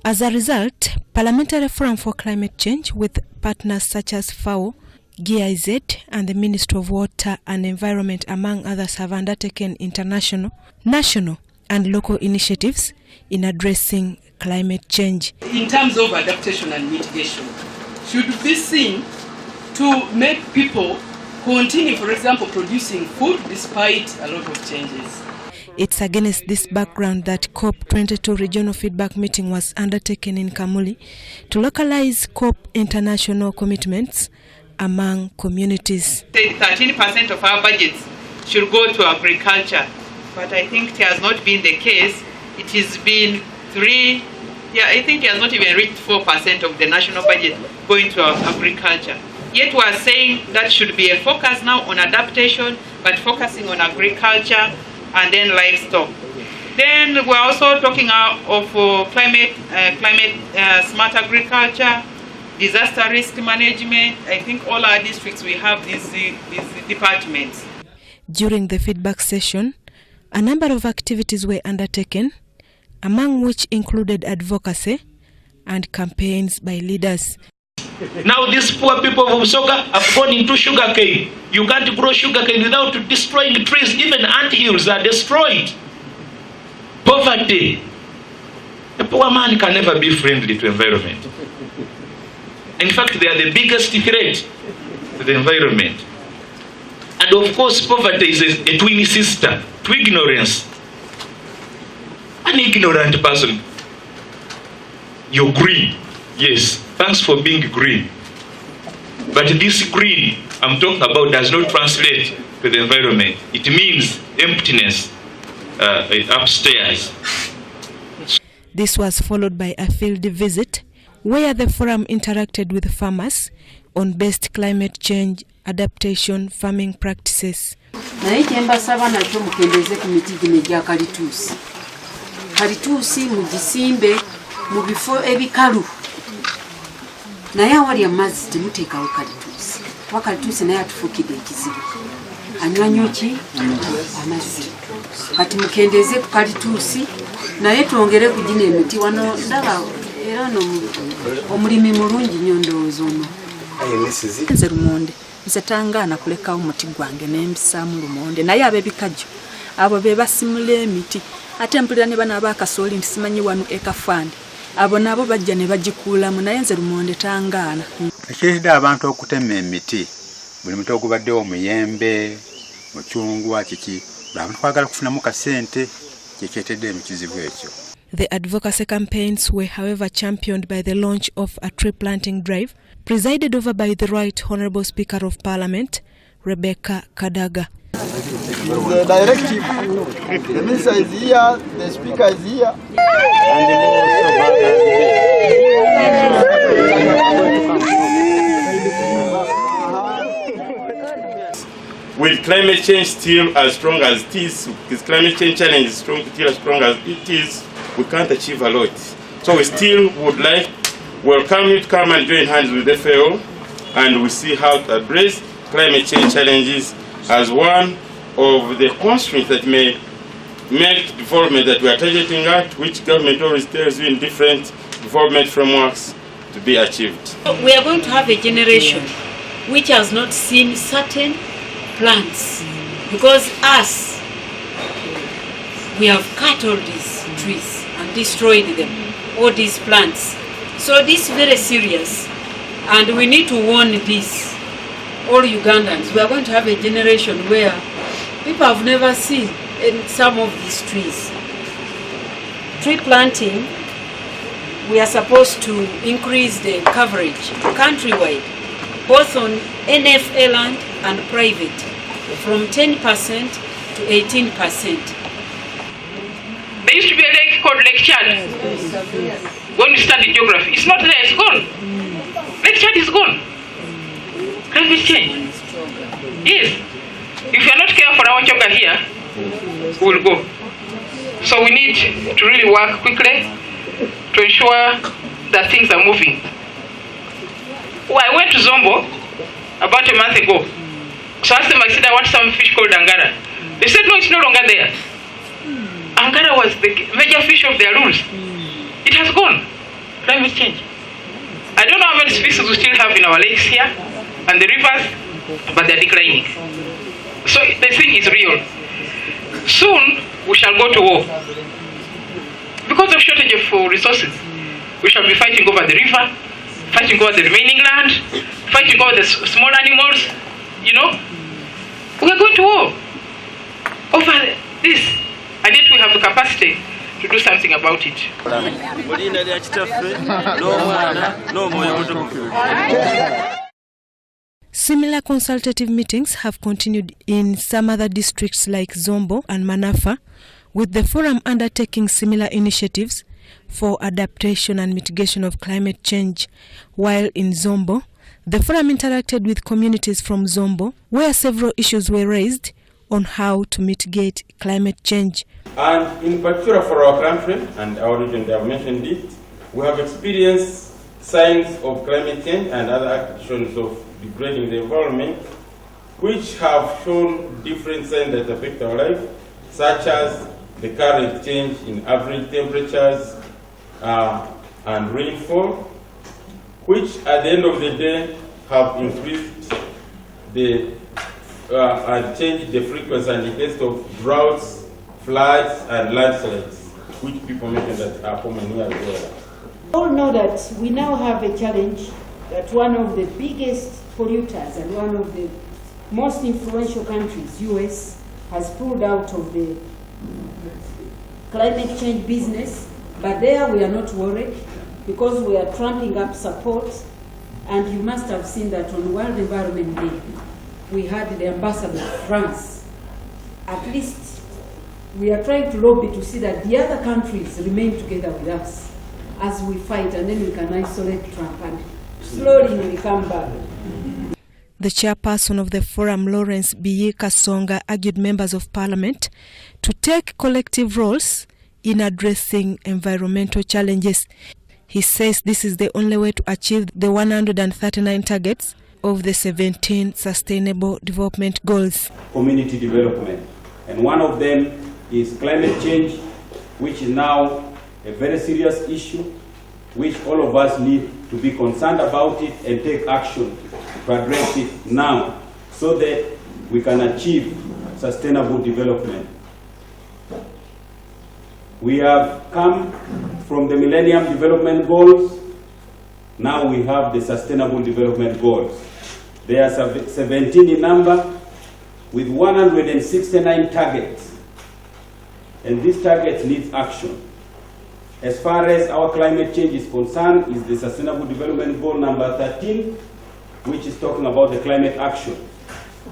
As a result, Parliamentary Forum for Climate Change with partners such as FAO, GIZ and the Ministry of Water and Environment among others have undertaken international, national and local initiatives in addressing climate change. In terms of adaptation and mitigation, should be seen to make people continue, for example, producing food despite a lot of changes. It's against this background that COP22 regional feedback meeting was undertaken in Kamuli to localize COP international commitments among communities. 13% of our budgets should go to agriculture, but I think it has not been the case. It has been I think it has not even reached 4% of the national budget going to agriculture. Yet we are saying that should be a focus now on adaptation, but focusing on agriculture and then livestock. Then we're also talking of climate smart agriculture, disaster risk management. I think all our districts we have these departments. During the feedback session, a number of activities were undertaken, among which included advocacy and campaigns by leaders. Now these poor people of Soga have gone into sugarcane. You can't grow sugarcane without destroying trees. Even anthills are destroyed. Poverty. A poor man can never be friendly to environment. In fact, they are the biggest threat to the environment. And of course, poverty is a twin sister to ignorance. An ignorant person, you're green. Yes, thanks for being green. But this green I'm talking about does not translate to the environment. It means emptiness upstairs. This was followed by a field visit where the forum interacted with farmers on best climate change adaptation farming practices. Kalituusi mugisimbe mu bifo ebikalu naye awali amazzi temuteekawo kalituusi kuba kalituusi naye atufuukidde ekizibu anywa ki amazzi kati mukendeeze ku kalituusi naye twongere ku gino emiti wano ndaba era omulimi mulungi nnyo ndowooza ono nze lumonde nze tangaana kulekawo muti gwange n'embisaamu lumonde naye ab'ebikajjo abo be basimula emiti ate mpulira ne bana abakasooli nti simanyi wano ekafandi abo nabo bajja ne bagikuulamu naye nze lumonde tangaana. Ekiridde abantu okutema emiti buli muti ogubaddewo omuyembe mucungwa kiki abantu kwagala kufunamu kasente kyekyetedde ekizibu ekyo. The advocacy campaigns were however championed by the launch of a tree planting drive presided over by the Right Honourable Speaker of Parliament, Rebecca Kadaga. The directive, the minister is here, the speaker is here. With climate change still as strong as it is, with climate change challenge still as strong as it is, we can't achieve a lot. So we still would like welcome you to come and join hands with the FAO, and we see how to address climate change challenges as one of the constraints that may make development that we are targeting at, which government always tells you in different development frameworks to be achieved. We are going to have a generation which has not seen certain plants because we have cut all these trees and destroyed them, all these plants. So this is very serious and we need to warn this. All Ugandans, we are going to have a generation where people have never seen some of these trees. Tree planting, we are supposed to increase the coverage countrywide, both on NFA land and private, from 10% to 18%. There used to be a lake called Lake Chad. When we study geography, it's not there, it's gone. Lake Chad is gone. Climate change. Yes. If you're not careful, our choker here will go. So we need to really work quickly to ensure that things are moving. Well, I went to Zombo about a month ago. So I asked them, I said, I want some fish called Angara. They said, no, it's no longer there. Angara was the major fish of their rules. It has gone. climate change. I don't know how many species we still have in our lakes here and the rivers, but they're declining. So the thing is real. Soon we shall go to war. Because of shortage of resources, we shall be fighting over the river, fighting over the remaining land, fighting over the small animals, you know. We are going to war over this, and yet we have the capacity to do something about it. Similar consultative meetings have continued in some other districts like Zombo and Manafa, with the forum undertaking similar initiatives for adaptation and mitigation of climate change. While in Zombo, the forum interacted with communities from Zombo, where several issues were raised on how to mitigate climate change. And in particular for our country and our region, they have mentioned it, we have experienced signs of climate change and other actions of degrading the environment, which have shown different signs that affect our life, such as the current change in average temperatures and rainfall, which at the end of the day have increased the and changed the frequency and the case of droughts, floods, and landslides, which people mention that are common here as well. We all know that we now have a challenge that one of the biggest polluters and one of the most influential countries, US, has pulled out of the climate change business. But there we are not worried because we are tramping up support. And you must have seen that on World Environment Day, we had the ambassador of France. At least we are trying to lobby to see that the other countries remain together with us as we fight, and then we can isolate Trump and slowly we come back. The chairperson of the forum, Lawrence B. Kasonga, argued members of parliament to take collective roles in addressing environmental challenges. He says this is the only way to achieve the 139 targets of the 17 Sustainable Development Goals. Community development. And one of them is climate change, which is now a very serious issue, which all of us need to be concerned about it and take action to address it now so that we can achieve sustainable development. We have come from the Millennium Development Goals. Now we have the Sustainable Development Goals. They are 17 in number with 169 targets. And these targets need action. As far as our climate change is concerned, is the Sustainable Development Goal number 13, which is talking about the climate action.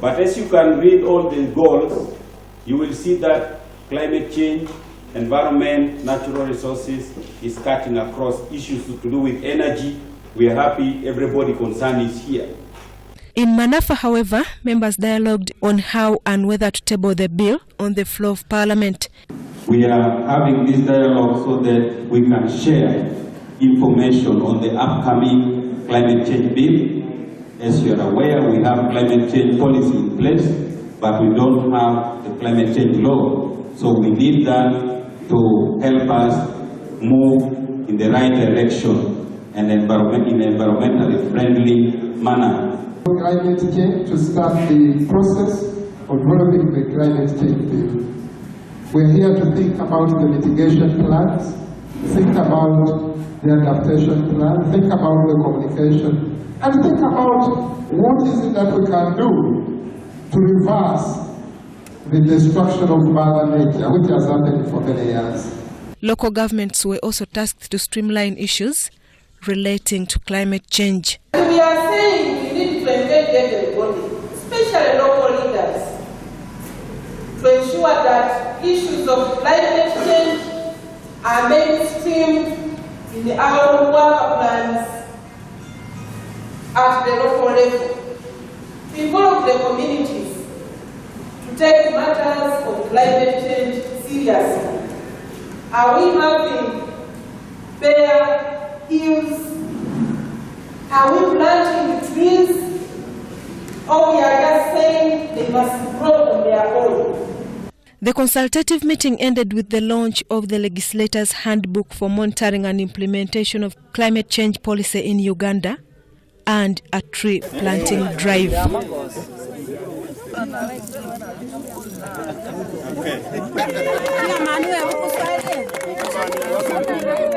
But as you can read all the goals, you will see that climate change, environment, natural resources is cutting across issues to do with energy. We are happy everybody concerned is here. In Manafa, however, members dialogued on how and whether to table the bill on the floor of Parliament. We are having this dialogue so that we can share information on the upcoming climate change bill. As you are aware, we have climate change policy in place, but we don't have the climate change law. So we need that to help us move in the right direction and in an environmentally friendly manner. Climate change to start the process of developing the climate change bill. We're here to think about the mitigation plans, think about the adaptation plan, think about the communication, and think about what is it that we can do to reverse the destruction of Mother Nature, which has happened for many years. Local governments were also tasked to streamline issues relating to climate change. We are saying we need to engage everybody, especially local leaders, to ensure that issues of climate change are mainstreamed in our work plans at the local level, to involve the communities, to take matters of climate change seriously. Are we having bare hills? Are we planting trees? Or we are just saying they must grow on their own? The consultative meeting ended with the launch of the legislator's handbook for monitoring and implementation of climate change policy in Uganda and a tree planting drive. Okay.